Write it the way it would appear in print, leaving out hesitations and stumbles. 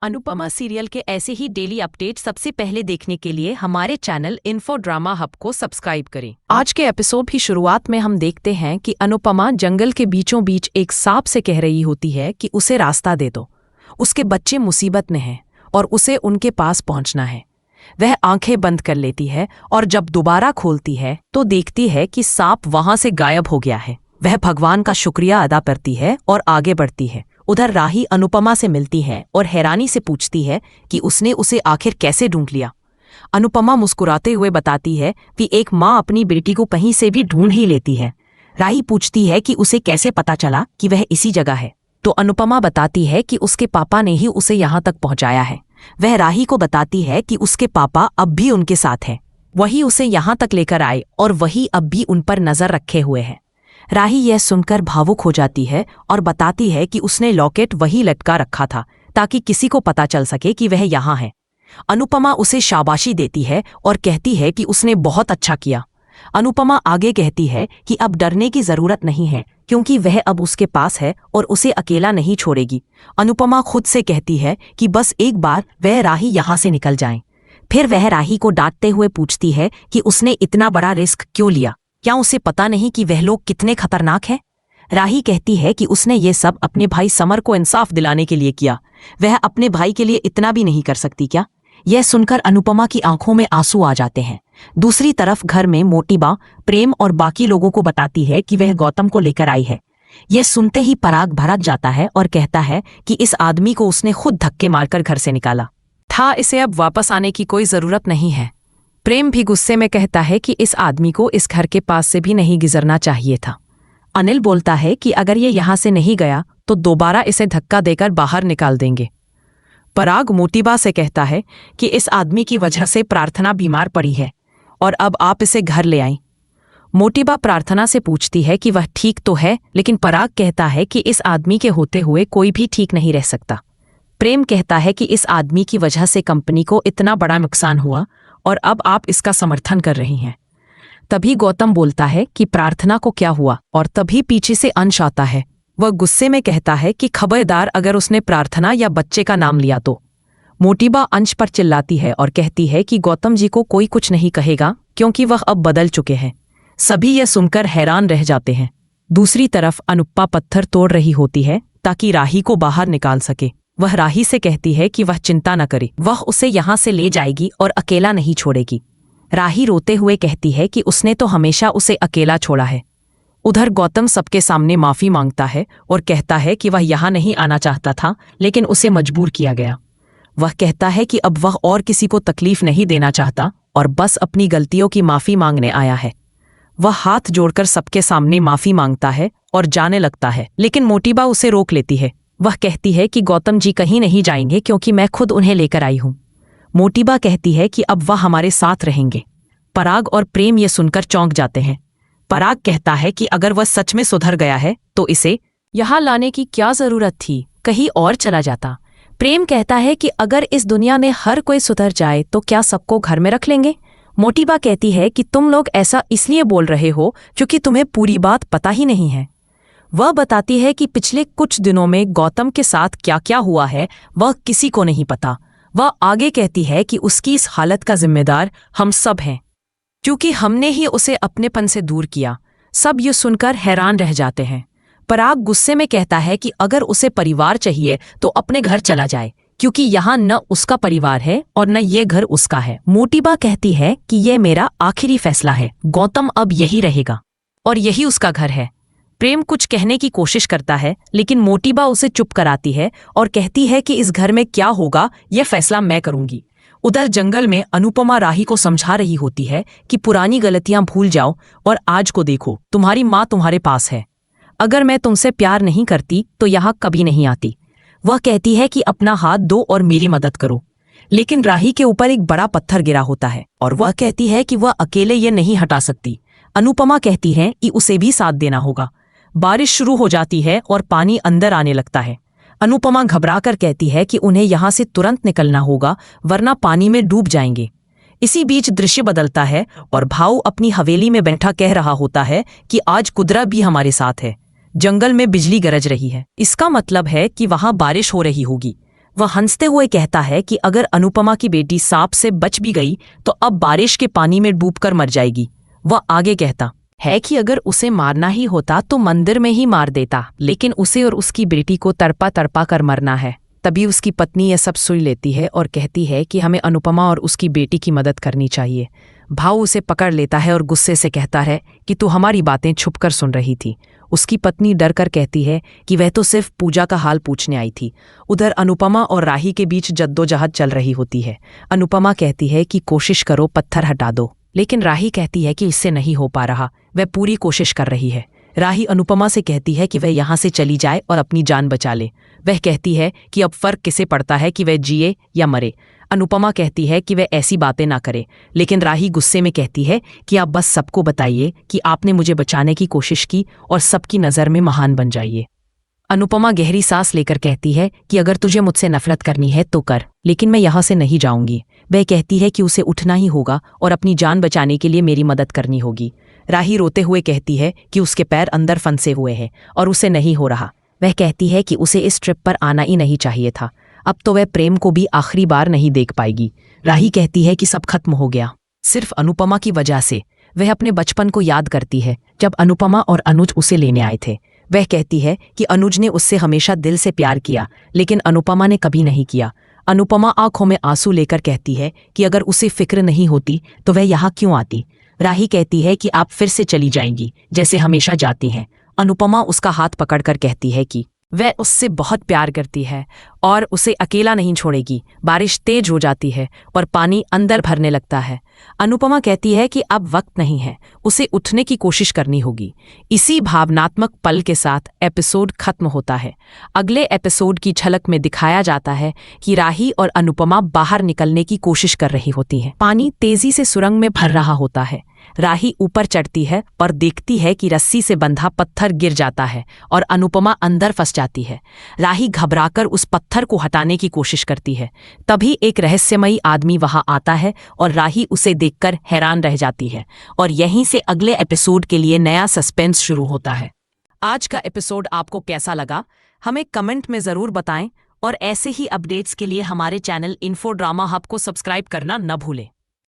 Anupama serial के ऐसे ही daily update सबसे पहले देखने के लिए हमारे चैनल इन्फो ड्रामा हब को सब्सक्राइब करें। आज के एपिसोड की शुरुआत में हम देखते हैं कि अनुपमा जंगल के बीचों बीच एक सांप से कह रही होती है कि उसे रास्ता दे दो, उसके बच्चे मुसीबत में हैं और उसे उनके पास पहुंचना है। वह आंखें बंद कर लेती है और जब दोबारा खोलती है तो देखती है कि सांप वहां से गायब हो गया है। वह भगवान का शुक्रिया अदा करती है और आगे बढ़ती है। उधर राही अनुपमा से मिलती है और हैरानी से पूछती है कि उसने उसे आखिर कैसे ढूंढ लिया। अनुपमा मुस्कुराते हुए बताती है कि एक माँ अपनी बेटी को कहीं से भी ढूंढ ही लेती है। राही पूछती है कि उसे कैसे पता चला कि वह इसी जगह है, तो अनुपमा बताती है कि उसके पापा ने ही उसे यहाँ तक पहुँचाया है। वह राही को बताती है कि उसके पापा अब भी उनके साथ हैं, वही उसे यहाँ तक लेकर आए और वही अब भी उन पर नजर रखे हुए हैं। राही यह सुनकर भावुक हो जाती है और बताती है कि उसने लॉकेट वही लटका रखा था ताकि किसी को पता चल सके कि वह यहाँ है। अनुपमा उसे शाबाशी देती है और कहती है कि उसने बहुत अच्छा किया। अनुपमा आगे कहती है कि अब डरने की जरूरत नहीं है क्योंकि वह अब उसके पास है और उसे अकेला नहीं छोड़ेगी। अनुपमा खुद से कहती है कि बस एक बार वह राही यहाँ से निकल जाए। फिर वह राही को डांटते हुए पूछती है कि उसने इतना बड़ा रिस्क क्यों लिया, क्या उसे पता नहीं कि वह लोग कितने खतरनाक हैं? राही कहती है कि उसने ये सब अपने भाई समर को इंसाफ दिलाने के लिए किया, वह अपने भाई के लिए इतना भी नहीं कर सकती क्या? यह सुनकर अनुपमा की आंखों में आंसू आ जाते हैं। दूसरी तरफ घर में मोटीबा प्रेम और बाकी लोगों को बताती है कि वह गौतम को लेकर आई है। यह सुनते ही पराग भड़क जाता है और कहता है कि इस आदमी को उसने खुद धक्के मारकर घर से निकाला था, इसे अब वापस आने की कोई जरूरत नहीं है। प्रेम भी गुस्से में कहता है कि इस आदमी को इस घर के पास से भी नहीं गुजरना चाहिए था। अनिल बोलता है कि अगर ये यहाँ से नहीं गया तो दोबारा इसे धक्का देकर बाहर निकाल देंगे। पराग मोटीबा से कहता है कि इस आदमी की वजह से प्रार्थना बीमार पड़ी है और अब आप इसे घर ले आएं। मोटीबा प्रार्थना से पूछती है कि वह ठीक तो है, लेकिन पराग कहता है कि इस आदमी के होते हुए कोई भी ठीक नहीं रह सकता। प्रेम कहता है कि इस आदमी की वजह से कंपनी को इतना बड़ा नुकसान हुआ और अब आप इसका समर्थन कर रही हैं। तभी गौतम बोलता है कि प्रार्थना को क्या हुआ, और तभी पीछे से अंश आता है। वह गुस्से में कहता है कि खबरदार अगर उसने प्रार्थना या बच्चे का नाम लिया तो। मोटीबा अंश पर चिल्लाती है और कहती है कि गौतम जी को कोई कुछ नहीं कहेगा क्योंकि वह अब बदल चुके हैं। सभी यह सुनकर हैरान रह जाते हैं। दूसरी तरफ अनुपमा पत्थर तोड़ रही होती है ताकि राही को बाहर निकाल सके। वह राही से कहती है कि वह चिंता न करे, वह उसे यहाँ से ले जाएगी और अकेला नहीं छोड़ेगी। राही रोते हुए कहती है कि उसने तो हमेशा उसे अकेला छोड़ा है। उधर गौतम सबके सामने माफी मांगता है और कहता है कि वह यहाँ नहीं आना चाहता था, लेकिन उसे मजबूर किया गया। वह कहता है कि अब वह और किसी को तकलीफ नहीं देना चाहता और बस अपनी गलतियों की माफी मांगने आया है। वह हाथ जोड़कर सबके सामने माफी मांगता है और जाने लगता है, लेकिन मोटीबा उसे रोक लेती है। वह कहती है कि गौतम जी कहीं नहीं जाएंगे क्योंकि मैं खुद उन्हें लेकर आई हूं। मोटीबा कहती है कि अब वह हमारे साथ रहेंगे। पराग और प्रेम ये सुनकर चौंक जाते हैं। पराग कहता है कि अगर वह सच में सुधर गया है तो इसे यहाँ लाने की क्या जरूरत थी, कहीं और चला जाता। प्रेम कहता है कि अगर इस दुनिया में हर कोई सुधर जाए तो क्या सबको घर में रख लेंगे। मोटीबा कहती है कि तुम लोग ऐसा इसलिए बोल रहे हो क्योंकि तुम्हें पूरी बात पता ही नहीं है। वह बताती है कि पिछले कुछ दिनों में गौतम के साथ क्या क्या हुआ है वह किसी को नहीं पता। वह आगे कहती है कि उसकी इस हालत का जिम्मेदार हम सब हैं क्योंकि हमने ही उसे अपनेपन से दूर किया। सब ये सुनकर हैरान रह जाते हैं। पराग गुस्से में कहता है कि अगर उसे परिवार चाहिए तो अपने घर चला जाए क्योंकि यहाँ न उसका परिवार है और न ये घर उसका है। मोटीबा कहती है कि यह मेरा आखिरी फैसला है, गौतम अब यही रहेगा और यही उसका घर है। प्रेम कुछ कहने की कोशिश करता है लेकिन मोटीबा उसे चुप कराती है और कहती है कि इस घर में क्या होगा यह फैसला मैं करूंगी। उधर जंगल में अनुपमा राही को समझा रही होती है कि पुरानी गलतियां भूल जाओ और आज को देखो, तुम्हारी माँ तुम्हारे पास है। अगर मैं तुमसे प्यार नहीं करती तो यहाँ कभी नहीं आती। वह कहती है कि अपना हाथ दो और मेरी मदद करो, लेकिन राही के ऊपर एक बड़ा पत्थर गिरा होता है और वह कहती है कि वह अकेले ये नहीं हटा सकती। अनुपमा कहती है कि उसे भी साथ देना होगा। बारिश शुरू हो जाती है और पानी अंदर आने लगता है। अनुपमा घबराकर कहती है कि उन्हें यहाँ से तुरंत निकलना होगा वरना पानी में डूब जाएंगे। इसी बीच दृश्य बदलता है और भाऊ अपनी हवेली में बैठा कह रहा होता है कि आज कुदरत भी हमारे साथ है। जंगल में बिजली गरज रही है, इसका मतलब है कि वहां बारिश हो रही होगी। वह हंसते हुए कहता है कि अगर अनुपमा की बेटी सांप से बच भी गई तो अब बारिश के पानी में डूबकर मर जाएगी। वह आगे कहता है कि अगर उसे मारना ही होता तो मंदिर में ही मार देता, लेकिन उसे और उसकी बेटी को तड़पा तड़पा कर मरना है। तभी उसकी पत्नी यह सब सुन लेती है और कहती है कि हमें अनुपमा और उसकी बेटी की मदद करनी चाहिए। भाऊ उसे पकड़ लेता है और गुस्से से कहता है कि तू हमारी बातें छुपकर सुन रही थी। उसकी पत्नी डर कर कहती है कि वह तो सिर्फ पूजा का हाल पूछने आई थी। उधर अनुपमा और राही के बीच जद्दोजहद चल रही होती है। अनुपमा कहती है कि कोशिश करो, पत्थर हटा दो, लेकिन राही कहती है कि इससे नहीं हो पा रहा। वह पूरी कोशिश कर रही है। राही अनुपमा से कहती है कि वह यहाँ से चली जाए और अपनी जान बचा ले। वह कहती है कि अब फर्क किसे पड़ता है कि वह जिए या मरे। अनुपमा कहती है कि वह ऐसी बातें ना करे, लेकिन राही गुस्से में कहती है कि आप बस सबको बताइए कि आपने मुझे बचाने की कोशिश की और सबकी नज़र में महान बन जाइए। अनुपमा गहरी सांस लेकर कहती है कि अगर तुझे मुझसे नफरत करनी है तो कर, लेकिन मैं यहाँ से नहीं जाऊंगी। वह कहती है कि उसे उठना ही होगा और अपनी जान बचाने के लिए मेरी मदद करनी होगी। राही रोते हुए कहती है कि उसके पैर अंदर फंसे हुए हैं और उसे नहीं हो रहा। वह कहती है कि उसे इस ट्रिप पर आना ही नहीं चाहिए था। अब तो वह प्रेम को भी आखिरी बार नहीं देख पाएगी। राही कहती है कि सब खत्म हो गया, सिर्फ अनुपमा की वजह से। वह अपने बचपन को याद करती है जब अनुपमा और अनुज उसे लेने आए थे। वह कहती है कि अनुज ने उससे हमेशा दिल से प्यार किया, लेकिन अनुपमा ने कभी नहीं किया। अनुपमा आंखों में आंसू लेकर कहती है कि अगर उसे फिक्र नहीं होती तो वह यहाँ क्यों आती। राही कहती है कि आप फिर से चली जाएंगी जैसे हमेशा जाती हैं। अनुपमा उसका हाथ पकड़कर कहती है कि वह उससे बहुत प्यार करती है और उसे अकेला नहीं छोड़ेगी। बारिश तेज हो जाती है और पानी अंदर भरने लगता है। अनुपमा कहती है कि अब वक्त नहीं है, उसे उठने की कोशिश करनी होगी। इसी भावनात्मक पल के साथ एपिसोड खत्म होता है। अगले एपिसोड की झलक में दिखाया जाता है कि राही और अनुपमा बाहर निकलने की कोशिश कर रही होती हैं। पानी तेजी से सुरंग में भर रहा होता है। राही ऊपर चढ़ती है पर देखती है कि रस्सी से बंधा पत्थर गिर जाता है और अनुपमा अंदर फंस जाती है। राही घबराकर उस पत्थर को हटाने की कोशिश करती है। तभी एक रहस्यमयी आदमी वहां आता है और राही उसे देखकर हैरान रह जाती है और यहीं से अगले एपिसोड के लिए नया सस्पेंस शुरू होता है। आज का एपिसोड आपको कैसा लगा हमें कमेंट में ज़रूर बताएं और ऐसे ही अपडेट्स के लिए हमारे चैनल इन्फो ड्रामा हब को सब्सक्राइब करना न भूलें।